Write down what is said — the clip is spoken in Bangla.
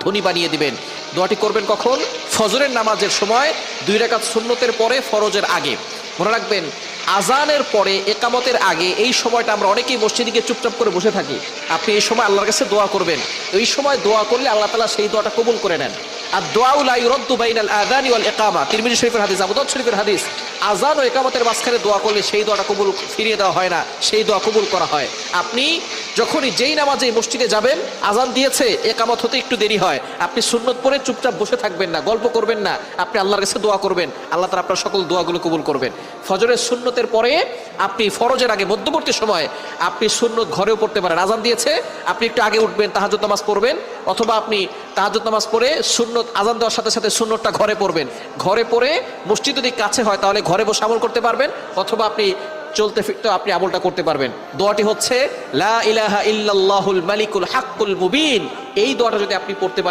ধনী বানিয়ে দিবেন। দোয়াটি করবেন কখন? ফজরের নামাজের সময় 2 রাকাত সুন্নতের পরে, ফরজের আগে। মনে রাখবেন, আজানের পরে, একামতের আগে এই সময়টা আমরা অনেকেই মসজিদে গিয়ে চুপচাপ করে বসে থাকি। আপনি এই সময় আল্লাহর কাছে দোয়া করবেন। এই সময় দোয়া করলে আল্লাহ তাআলা সেই দোয়াটা কবুল করে নেন। আর দোয়া লা ইউরাদ্দু বাইনাল আযানি ওয়াল ইকামা, তিরমিজি শরীফের হাদিস, আবু দাউদ শরীফের হাদিস। আজান ও ইকামতের মাঝখানে দোয়া করলে সেই দোয়াটা কবুল, ফিরিয়ে দেওয়া হয় না, সেই দোয়া কবুল করা হয়। আপনি যখনই যেই নামাজে মসজিদে যাবেন, আজান দিয়েছে, একামত হতে একটু দেরি হয়, আপনি সুন্নত পড়ে চুপচাপ বসে থাকবেন না, গল্প করবেন না, আপনি আল্লাহর কাছে দোয়া করবেন। আল্লাহ তাআলা আপনার সকল দোয়াগুলো কবুল করবেন। ফজরের সুন্নতের পরে আপনি ফরজের আগে মধ্যবর্তী সময় আপনি সুন্নত ঘরেও পড়তে পারেন। আজান দিয়েছে, আপনি একটু আগে উঠবেন, তাহাজ্জুদ নামাজ পড়বেন, অথবা আপনি তাহাজ্জুদ নামাজ পড়ে সুন্নত, আজান দেওয়ার সাথে সাথে সুন্নতটা ঘরে পড়বেন। ঘরে পড়ে মসজিদ যদি কাছে হয় তাহলে ঘরে বসে আমল করতে পারবেন, অথবা আপনি চলতে ফিরতে আপনি আমলটা করতে পারবেন। দোয়াটি হচ্ছে লা ইলাহা ইল্লাল্লাহুল মালিকুল হাক্কুল মুবিন। এই দোয়াটা যদি আপনি পড়তে পারেন